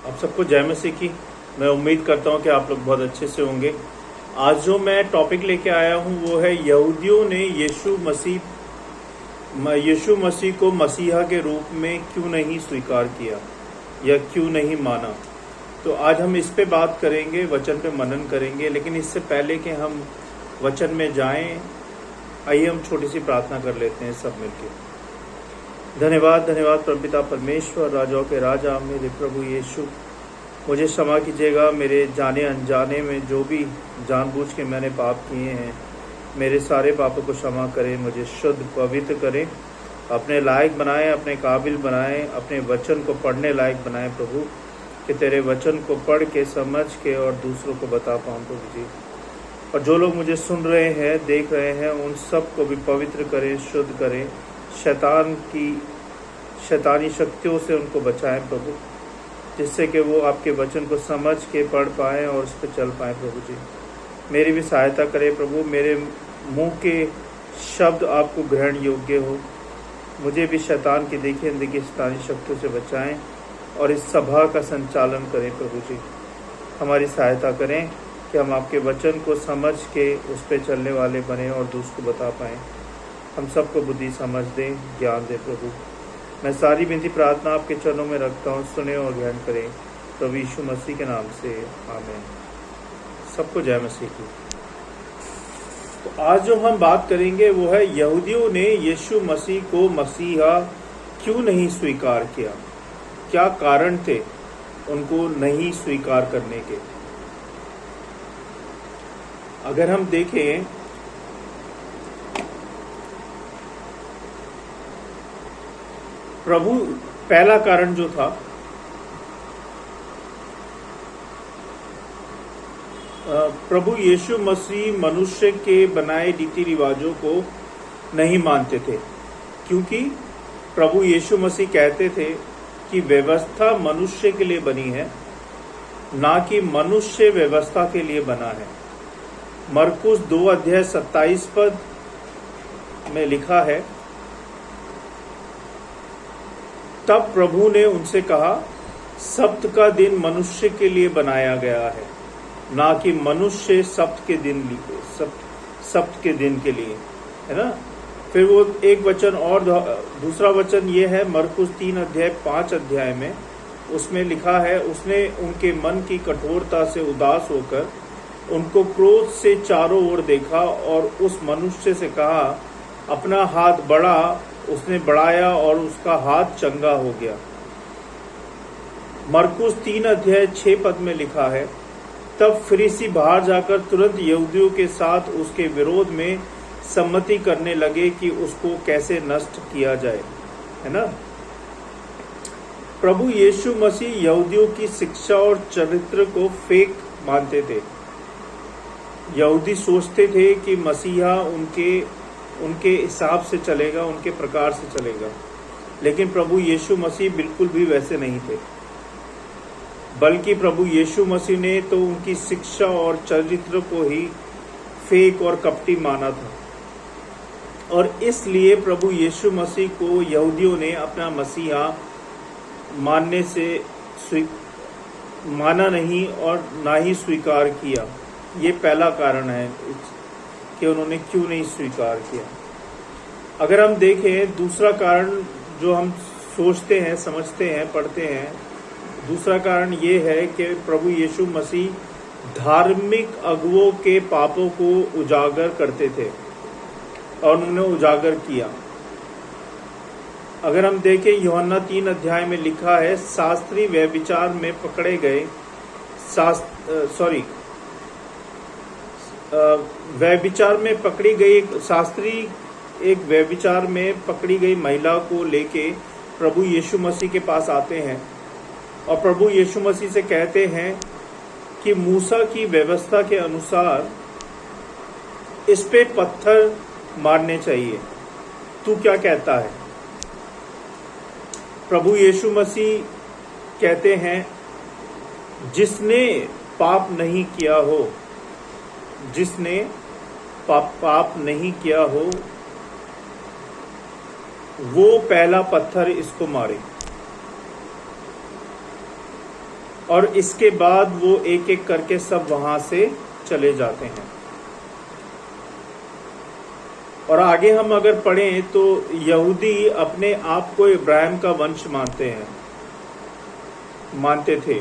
आप सबको जय मसीह की। मैं उम्मीद करता हूं कि आप लोग बहुत अच्छे से होंगे। आज जो मैं टॉपिक लेके आया हूं वो है यहूदियों ने यीशु मसीह को मसीहा के रूप में क्यों नहीं स्वीकार किया या क्यों नहीं माना। तो आज हम इस पे बात करेंगे, वचन पे मनन करेंगे। लेकिन इससे पहले कि हम वचन में जाएं, आइए हम छोटी सी प्रार्थना कर लेते हैं सब मिलकर। धन्यवाद प्रभु पिता परमेश्वर, राजाओं के राजा, मेरे प्रभु यीशु, मुझे क्षमा कीजिएगा मेरे जाने अनजाने में जो भी जानबूझ के मैंने पाप किए हैं। मेरे सारे पापों को क्षमा करें, मुझे शुद्ध पवित्र करें, अपने लायक बनाएं, अपने काबिल बनाएं, अपने वचन को पढ़ने लायक बनाएं प्रभु, कि तेरे वचन को पढ़ के समझ के और दूसरों को बता पाऊँ प्रभु जी। और जो लोग मुझे सुन रहे हैं, देख रहे हैं, उन सब को भी पवित्र करें, शुद्ध करें, शैतानी शक्तियों से उनको बचाएं प्रभु, जिससे कि वो आपके वचन को समझ के पढ़ पाएं और उस पर चल पाएं प्रभु जी। मेरी भी सहायता करें प्रभु, मेरे मुंह के शब्द आपको ग्रहण योग्य हो। मुझे भी शैतान की देखी अनदेखी शैतानी शक्तियों से बचाएं और इस सभा का संचालन करें प्रभु जी। हमारी सहायता करें कि हम आपके वचन को समझ के उस पर चलने वाले बने और दूसरों को बता पाएं। हम सबको बुद्धि समझ दें, ज्ञान दे प्रभु। मैं सारी विनती प्रार्थना आपके चरणों में रखता हूँ, सुने और ग्रहण करें प्रभु यीशु मसीह के नाम से, आमीन। सबको जय मसीह की। तो आज जो हम बात करेंगे वो है यहूदियों ने यीशु मसीह को मसीहा क्यों नहीं स्वीकार किया। क्या कारण थे उनको नहीं स्वीकार करने के। अगर हम देखें, प्रभु पहला कारण जो था, प्रभु यीशु मसीह मनुष्य के बनाए रीति रिवाजों को नहीं मानते थे, क्योंकि प्रभु यीशु मसीह कहते थे कि व्यवस्था मनुष्य के लिए बनी है, ना कि मनुष्य व्यवस्था के लिए बना है। मरकुस 2:27 में लिखा है, तब प्रभु ने उनसे कहा, सब्त का दिन मनुष्य के लिए बनाया गया है, ना कि मनुष्य सब्त के दिन के लिए, है ना। फिर वो एक वचन और, दूसरा वचन ये है मरकुस 3:5 में, उसमें लिखा है, उसने उनके मन की कठोरता से उदास होकर उनको क्रोध से चारों ओर देखा और उस मनुष्य से कहा, अपना हाथ बढ़ा। उसने बढ़ाया और उसका हाथ चंगा हो गया। मरकुस 3:6 में लिखा है, तब फरीसी बाहर जाकर तुरंत यहूदियों के साथ उसके विरोध में सम्मति करने लगे कि उसको कैसे नष्ट किया जाए, है ना। प्रभु यीशु मसीह यहूदियों की शिक्षा और चरित्र को फेक मानते थे। यहूदी सोचते थे कि मसीहा उनके हिसाब से चलेगा, उनके प्रकार से चलेगा। लेकिन प्रभु यीशु मसीह बिल्कुल भी वैसे नहीं थे, बल्कि प्रभु यीशु मसीह ने तो उनकी शिक्षा और चरित्र को ही फेक और कपटी माना था। और इसलिए प्रभु यीशु मसीह को यहूदियों ने अपना मसीहा मानने से माना नहीं और ना ही स्वीकार किया। ये पहला कारण है कि उन्होंने क्यों नहीं स्वीकार किया। अगर हम देखें दूसरा कारण जो हम सोचते हैं, समझते हैं, पढ़ते हैं, दूसरा कारण ये है कि प्रभु यीशु मसीह धार्मिक अगुवों के पापों को उजागर करते थे और उन्होंने उजागर किया। अगर हम देखें यूहन्ना 3 में लिखा है, शास्त्री व्यभिचार में पकड़े गए व्यभिचार में पकड़ी गई शास्त्री एक व्यभिचार में पकड़ी गई महिला को लेके प्रभु यीशु मसीह के पास आते हैं और प्रभु यीशु मसीह से कहते हैं कि मूसा की व्यवस्था के अनुसार इस पे पत्थर मारने चाहिए, तू क्या कहता है। प्रभु यीशु मसीह कहते हैं, जिसने पाप नहीं किया हो, जिसने पाप नहीं किया हो, वो पहला पत्थर इसको मारे। और इसके बाद वो एक एक करके सब वहां से चले जाते हैं। और आगे हम अगर पढ़ें तो यहूदी अपने आप को इब्राहिम का वंश मानते थे,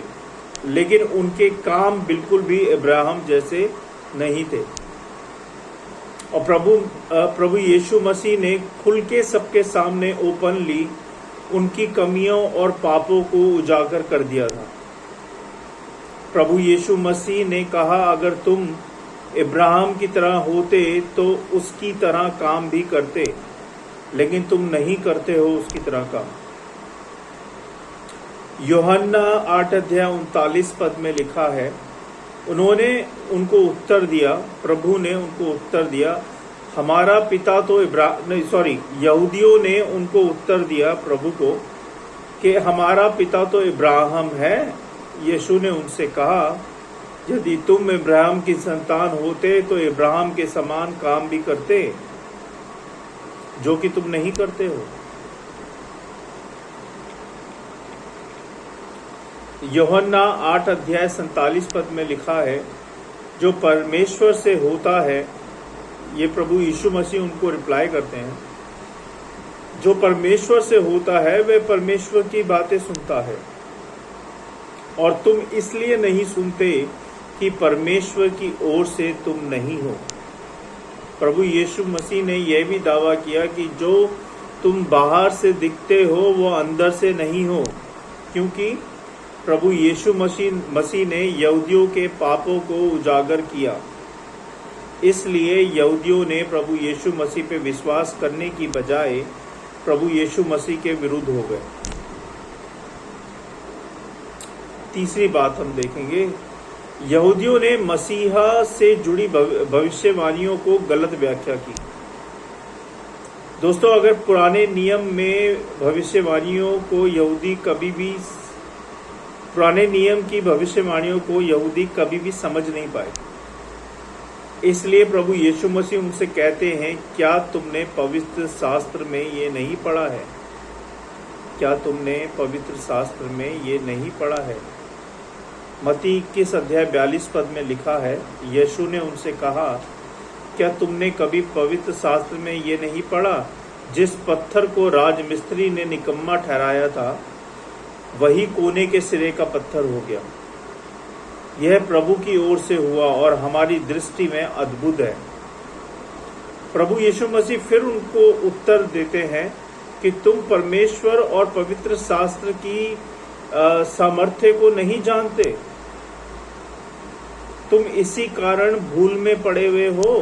लेकिन उनके काम बिल्कुल भी इब्राहिम जैसे नहीं थे। और प्रभु यीशु मसीह ने खुल के सबके सामने ओपनली उनकी कमियों और पापों को उजागर कर दिया था। प्रभु यीशु मसीह ने कहा, अगर तुम इब्राहिम की तरह होते तो उसकी तरह काम भी करते, लेकिन तुम नहीं करते हो उसकी तरह काम। यूहन्ना 8:39 में लिखा है, उन्होंने उनको उत्तर दिया, प्रभु ने उनको उत्तर दिया, हमारा पिता तो यहूदियों ने उनको उत्तर दिया प्रभु को कि हमारा पिता तो इब्राहिम है। यीशु ने उनसे कहा, यदि तुम इब्राहिम की संतान होते तो इब्राहिम के समान काम भी करते, जो कि तुम नहीं करते हो। यूहन्ना 8:47 में लिखा है, जो परमेश्वर से होता है, ये प्रभु यीशु मसीह उनको रिप्लाई करते हैं, जो परमेश्वर से होता है वह परमेश्वर की बातें सुनता है, और तुम इसलिए नहीं सुनते कि परमेश्वर की ओर से तुम नहीं हो। प्रभु यीशु मसीह ने यह भी दावा किया कि जो तुम बाहर से दिखते हो वो अंदर से नहीं हो, क्योंकि प्रभु यीशु मसीह ने यहूदियों के पापों को उजागर किया। इसलिए यहूदियों ने प्रभु यीशु मसीह पे विश्वास करने की बजाय प्रभु यीशु मसीह के विरुद्ध हो गए। तीसरी बात हम देखेंगे, यहूदियों ने मसीहा से जुड़ी भविष्यवाणियों को गलत व्याख्या की। दोस्तों, अगर पुराने नियम में भविष्यवाणियों को पुराने नियम की भविष्यवाणियों को यहूदी कभी भी समझ नहीं पाए। इसलिए प्रभु यीशु मसीह उनसे कहते हैं, क्या तुमने पवित्र शास्त्र में ये नहीं पढ़ा है? क्या तुमने पवित्र शास्त्र में ये नहीं पढ़ा है? मत्ती 21:42 में लिखा है, यीशु ने उनसे कहा, क्या तुमने कभी पवित्र शास्त्र में ये नहीं पढ़ा, जिस पत्थर को राजमिस्त्री ने निकम्मा ठहराया था वही कोने के सिरे का पत्थर हो गया। यह प्रभु की ओर से हुआ और हमारी दृष्टि में अद्भुत है। प्रभु यीशु मसीह फिर उनको उत्तर देते हैं कि तुम परमेश्वर और पवित्र शास्त्र की सामर्थ्य को नहीं जानते, तुम इसी कारण भूल में पड़े हुए हो।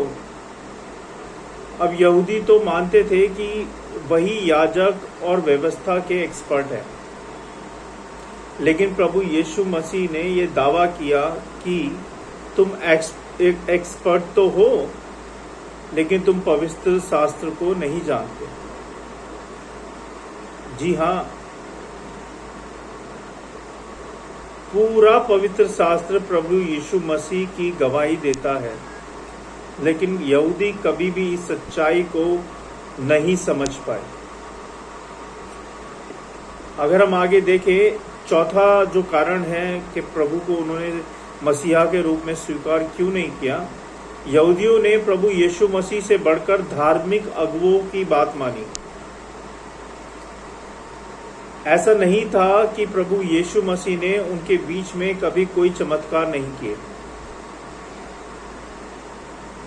अब यहूदी तो मानते थे कि वही याजक और व्यवस्था के एक्सपर्ट है, लेकिन प्रभु यीशु मसीह ने यह दावा किया कि तुम एक्सपर्ट तो हो, लेकिन तुम पवित्र शास्त्र को नहीं जानते। जी हाँ, पूरा पवित्र शास्त्र प्रभु यीशु मसीह की गवाही देता है, लेकिन यहूदी कभी भी इस सच्चाई को नहीं समझ पाए। अगर हम आगे देखें, चौथा जो कारण है कि प्रभु को उन्होंने मसीहा के रूप में स्वीकार क्यों नहीं किया, यहूदियों ने प्रभु यीशु मसीह से बढ़कर धार्मिक अगुवों की बात मानी। ऐसा नहीं था कि प्रभु यीशु मसीह ने उनके बीच में कभी कोई चमत्कार नहीं किए।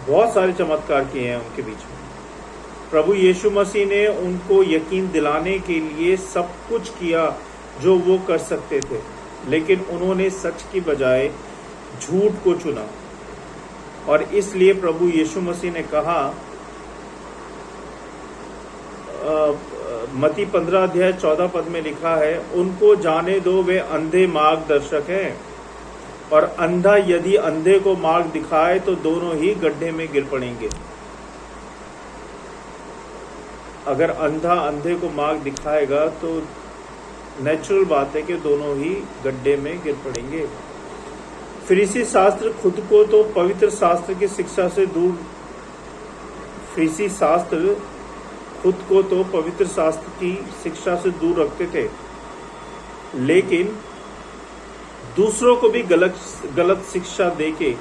बहुत सारे चमत्कार किए हैं उनके बीच में। प्रभु यीशु मसीह ने उनको यकीन दिलाने के लिए सब कुछ किया जो वो कर सकते थे, लेकिन उन्होंने सच की बजाय झूठ को चुना। और इसलिए प्रभु यीशु मसीह ने कहा, मत्ती 15:14 में लिखा है, उनको जाने दो, वे अंधे मार्गदर्शक हैं, और अंधा यदि अंधे को मार्ग दिखाए तो दोनों ही गड्ढे में गिर पड़ेंगे। अगर अंधा अंधे को मार्ग दिखाएगा तो नेचुरल बात है कि दोनों ही गड्ढे में गिर पड़ेंगे। फरीसी शास्त्र खुद को तो पवित्र शास्त्र की शिक्षा से दूर फरीसी शास्त्र खुद को तो पवित्र शास्त्र की शिक्षा से दूर रखते थे, लेकिन दूसरों को भी गलत शिक्षा देके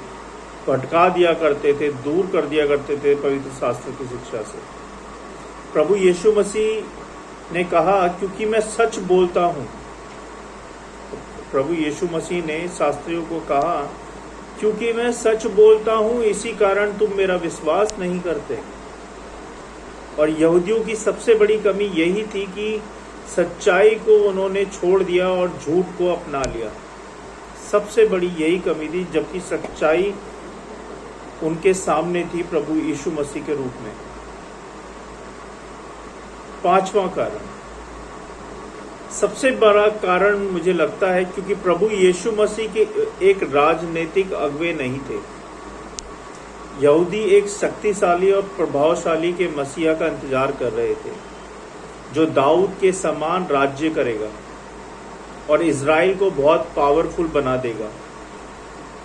भटका दिया करते थे, दूर कर दिया करते थे पवित्र शास्त्र की शिक्षा से। प्रभु यीशु मसीह ने कहा क्योंकि मैं सच बोलता हूं। प्रभु यीशु मसीह ने शास्त्रियों को कहा क्योंकि मैं सच बोलता हूं, इसी कारण तुम मेरा विश्वास नहीं करते। और यहूदियों की सबसे बड़ी कमी यही थी कि सच्चाई को उन्होंने छोड़ दिया और झूठ को अपना लिया। सबसे बड़ी यही कमी थी, जबकि सच्चाई उनके सामने थी प्रभु यीशु मसीह के रूप में। पांचवा कारण, सबसे बड़ा कारण मुझे लगता है क्योंकि प्रभु यीशु मसीह के एक राजनीतिक अगुवे नहीं थे। यहूदी एक शक्तिशाली और प्रभावशाली के मसीहा का इंतजार कर रहे थे, जो दाऊद के समान राज्य करेगा और इज़राइल को बहुत पावरफुल बना देगा।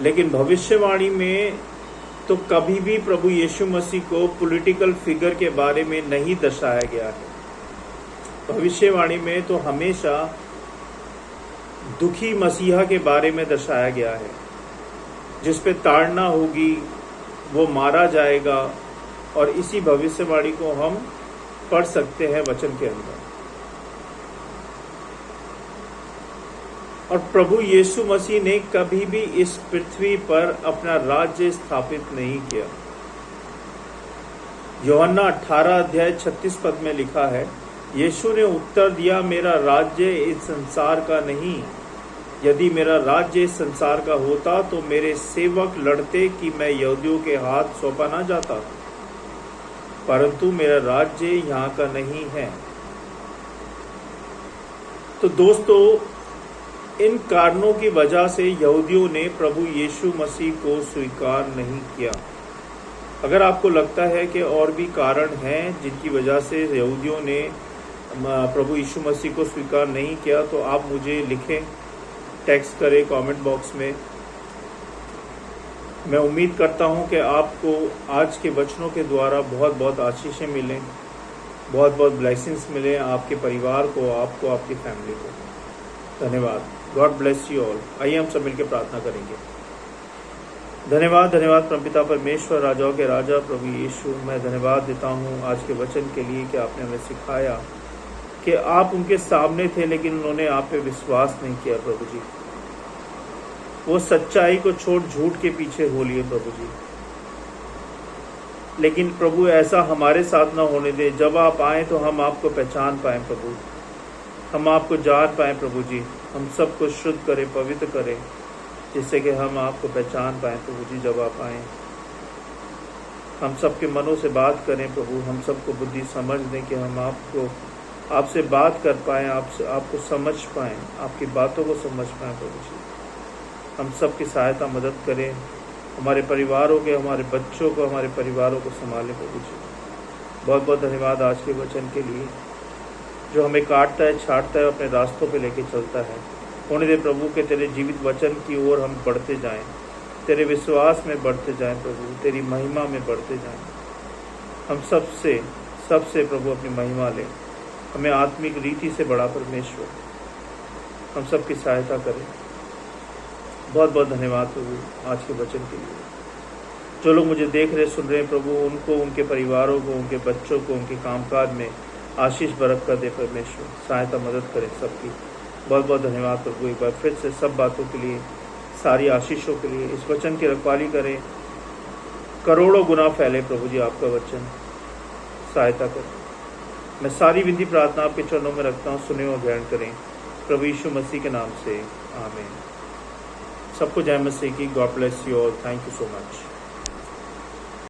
लेकिन भविष्यवाणी में तो कभी भी प्रभु यीशु मसीह को पॉलिटिकल फिगर के बारे में नहीं दर्शाया गया है। भविष्यवाणी में तो हमेशा दुखी मसीहा के बारे में दर्शाया गया है, जिस पे ताड़ना होगी, वो मारा जाएगा। और इसी भविष्यवाणी को हम पढ़ सकते हैं वचन के अंदर। और प्रभु यीशु मसीह ने कभी भी इस पृथ्वी पर अपना राज्य स्थापित नहीं किया। यूहन्ना 18 अध्याय 36 पद में लिखा है, यीशु ने उत्तर दिया, मेरा राज्य इस संसार का नहीं। यदि मेरा राज्य इस संसार का होता तो मेरे सेवक लड़ते कि मैं यहूदियों के हाथ सौंपा ना जाता, परंतु मेरा राज्य यहाँ का नहीं है। तो दोस्तों, इन कारणों की वजह से यहूदियों ने प्रभु यीशु मसीह को स्वीकार नहीं किया। अगर आपको लगता है कि और भी कारण हैं जिनकी वजह से यहूदियों ने प्रभु यीशु मसीह को स्वीकार नहीं किया, तो आप मुझे लिखें, टेक्स्ट करें कमेंट बॉक्स में। मैं उम्मीद करता हूं कि आपको आज के वचनों के द्वारा बहुत बहुत आशीषें मिलें, बहुत बहुत ब्लेसिंग्स मिलें आपके परिवार को, आपको, आपकी फैमिली को। धन्यवाद। God bless you all. आइए हम सब मिलकर प्रार्थना करेंगे। धन्यवाद, धन्यवाद परमपिता परमेश्वर, राजाओं के राजा प्रभु यीशु, मैं धन्यवाद देता हूँ आज के वचन के लिए कि आपने हमें सिखाया कि आप उनके सामने थे लेकिन उन्होंने आप पे विश्वास नहीं किया। प्रभु जी, वो सच्चाई को छोड़ झूठ के पीछे हो लिए प्रभु जी। लेकिन प्रभु ऐसा हमारे साथ ना होने दे। जब आप आए तो हम आपको पहचान पाएं प्रभु, हम आपको जान पाएं प्रभु जी। हम सबको शुद्ध करें, पवित्र करें, जिससे कि हम आपको पहचान पाएं प्रभु जी जब आप आएँ। हम सबके मनों से बात करें प्रभु, हम सबको बुद्धि समझ दें कि हम आपसे बात कर पाएँ, आपको समझ पाएँ, आपकी बातों को समझ पाएँ प्रभु जी। हम सबकी सहायता मदद करें, हमारे परिवारों के, हमारे बच्चों को, हमारे परिवारों को संभालें प्रभु जी। बहुत बहुत धन्यवाद आज के वचन के लिए, जो हमें काटता है, छाटता है, अपने रास्तों पे लेके चलता है। होने दे प्रभु के तेरे जीवित वचन की ओर हम बढ़ते जाएं, तेरे विश्वास में बढ़ते जाएं प्रभु, तेरी महिमा में बढ़ते जाएं। हम सबसे प्रभु अपनी महिमा लें, हमें आत्मिक रीति से बड़ा परमेश्वर, हम सबकी सहायता करें। बहुत बहुत धन्यवाद प्रभु आज के वचन के लिए। जो लोग मुझे देख रहे, सुन रहे हैं प्रभु, उनको, उनके परिवारों को, उनके बच्चों को, उनके कामकाज में आशीष बरकत दे परमेश्वर, सहायता मदद करें सबकी। बहुत बहुत धन्यवाद प्रभु एक बार फिर से सब बातों के लिए, सारी आशीषों के लिए। इस वचन की रखवाली करें, करोड़ों गुना फैले प्रभु जी आपका वचन, सहायता करें। मैं सारी विनती प्रार्थना आपके चरणों में रखता हूँ, सुने और ग्रहण करें प्रभु यीशु मसीह के नाम से, आमीन। सबको जय मसीह की। God bless you all. Thank you so much.